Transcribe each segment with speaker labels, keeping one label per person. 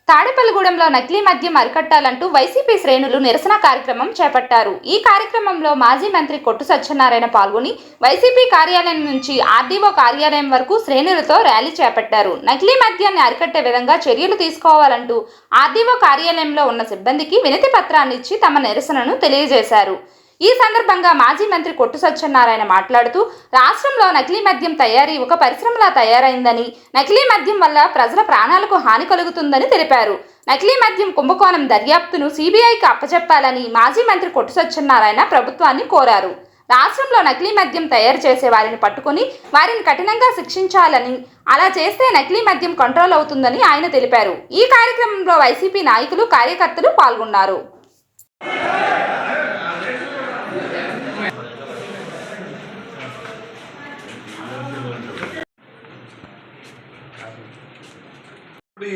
Speaker 1: తాడేపల్లిగూడెంలో నకిలీ మద్యం అరికట్టాలంటూ వైసీపీ శ్రేణులు నిరసన కార్యక్రమం చేపట్టారు. ఈ కార్యక్రమంలో మాజీ మంత్రి కొట్టు సత్యనారాయణ పాల్గొని వైసీపీ కార్యాలయం నుంచి ఆర్డీఓ కార్యాలయం వరకు శ్రేణులతో ర్యాలీ చేపట్టారు. నకిలీ మద్యాన్ని అరికట్టే విధంగా చర్యలు తీసుకోవాలంటూ ఆర్డీఓ కార్యాలయంలో ఉన్న సిబ్బందికి వినతి పత్రాన్ని ఇచ్చి తమ నిరసనను తెలియజేశారు. ఈ సందర్భంగా మాజీ మంత్రి కొట్టు సత్యనారాయణ మాట్లాడుతూ రాష్ట్రంలో నకిలీ మద్యం తయారీ ఒక పరిశ్రమలా తయారైందని, నకిలీ మద్యం వల్ల ప్రజల ప్రాణాలకు హాని కలుగుతుందని తెలిపారు. నకిలీ మద్యం కుంభకోణం దర్యాప్తును సిబిఐకి అప్పచెప్పాలని మాజీ మంత్రి కొట్టు సత్యనారాయణ ప్రభుత్వాన్ని కోరారు. రాష్ట్రంలో నకిలీ మద్యం తయారు చేసే వారిని పట్టుకుని వారిని కఠినంగా శిక్షించాలని, అలా చేస్తే నకిలీ మద్యం కంట్రోల్ అవుతుందని ఆయన తెలిపారు. ఈ కార్యక్రమంలో వైసీపీ నాయకులు, కార్యకర్తలు పాల్గొన్నారు.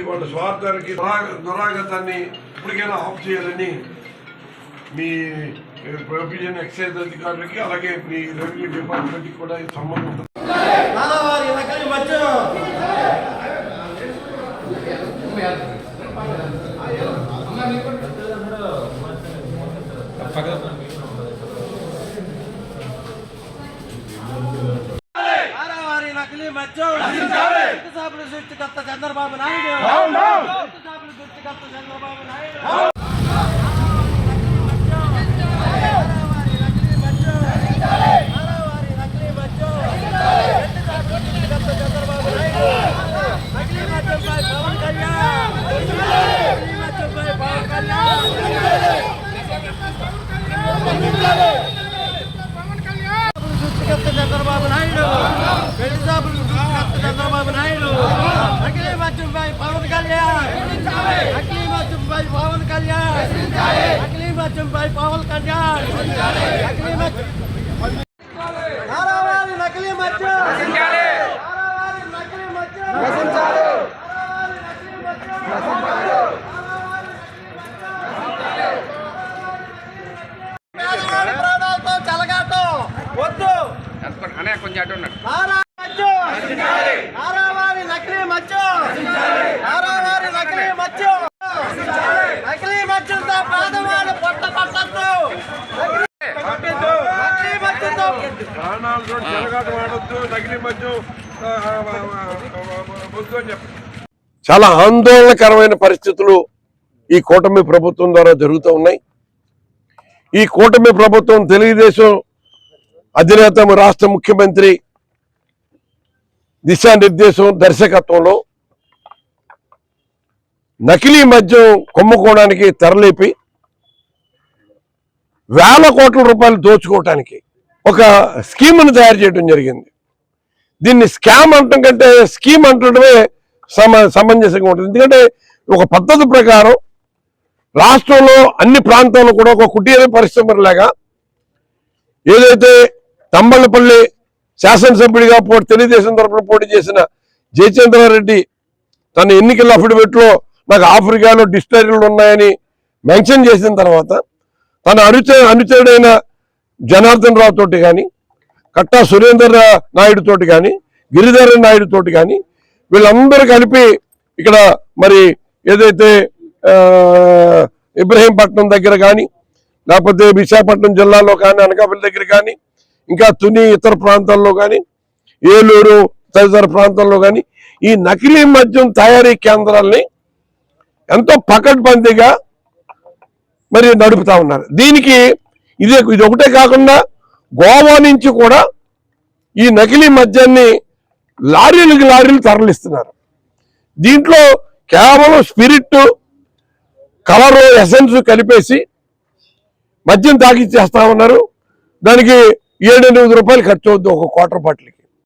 Speaker 2: వాళ్ళ స్వార్థానికి దురాగతాన్ని ఇప్పటికైనా ఆఫ్ చేయాలని మీ ప్రొవిజన్ ఎక్సైజ్ అధికారులకి, అలాగే మీ రెవెన్యూ డిపార్ట్మెంట్కి కూడా సంబంధం ఉంటుంది.
Speaker 3: చంద్రబాబు నాయుడు చంద్రబాబు నాయుడు నకిలీ మద్యంపై పవన్ కళ్యాణ్, నకిలీ మద్యంపై పవన్ కళ్యాణ్, నకిలీ మద్యంపై పవన్ కళ్యాణ్, నకిలీ మద్యం నకిలీ మద్యం ప్రాణాలతో చెలగాటం వద్దు. కొంచెం అటు ఉన్నాడు. నారావారి నకిలీ మద్యం, నారావారి నకిలీ మద్యం, నకిలీ మద్యంతో పేదవాళ్ళు పొట్ట పట్టద్దు. నకిలీ మద్యంతో
Speaker 2: ప్రాణాలతో చెలగాటం ఆడొద్దు, నకిలీ మద్యం వద్దు అని చెప్పండి. చాలా ఆందోళనకరమైన పరిస్థితులు ఈ కూటమి ప్రభుత్వం ద్వారా జరుగుతూ ఉన్నాయి. ఈ కూటమి ప్రభుత్వం తెలుగుదేశం అధినేత రాష్ట్ర ముఖ్యమంత్రి దిశానిర్దేశం దర్శకత్వంలో నకిలీ మద్యం కొమ్ముకోవడానికి తెరలేపి వేల కోట్ల రూపాయలు దోచుకోవటానికి ఒక స్కీమ్ను తయారు చేయడం జరిగింది. దీన్ని స్కామ్ అంటం కంటే స్కీమ్ అంటడమే సమంజసంగా ఉంటుంది. ఎందుకంటే ఒక పద్ధతి ప్రకారం రాష్ట్రంలో అన్ని ప్రాంతాల్లో కూడా ఒక కుటీర పరిశ్రమలాగా ఏదైతే తంబళ్ళపల్లి శాసనసభ్యుడిగా తెలుగుదేశం తరఫున పోటీ చేసిన జయచంద్రారెడ్డి తన ఎన్నికల అఫిడవిట్లో నాకు ఆఫ్రికాలో డిస్టరీలు ఉన్నాయని మెన్షన్ చేసిన తర్వాత తన అనుచరుడైన జనార్దన్ రావు తోటి కానీ, కట్టా సురేందర్ నాయుడు తోటి కానీ, గిరిధరన్ నాయుడు తోటి కానీ వీళ్ళందరూ కలిపి ఇక్కడ మరి ఏదైతే ఇబ్రహీంపట్నం దగ్గర కానీ, లేకపోతే విశాఖపట్నం జిల్లాలో కానీ, అనకాపల్లి దగ్గర కానీ, ఇంకా తుని ఇతర ప్రాంతాల్లో కానీ, ఏలూరు తదితర ప్రాంతాల్లో కానీ ఈ నకిలీ మద్యం తయారీ కేంద్రాల్ని ఎంతో పకడ్బందీగా మరి నడుపుతా ఉన్నారు. దీనికి ఇది ఒకటే కాకుండా గోవా నుంచి కూడా ఈ నకిలీ మద్యాన్ని లారీలు తరలిస్తున్నారు. దీంట్లో కేవలం స్పిరిట్, కలరు, ఎసెన్స్ కలిపేసి మద్యం తాగిచ్చేస్తా ఉన్నారు. దానికి 7-8 రూపాయలు ఖర్చు అవుద్ది ఒక క్వార్టర్ బాటిల్కి.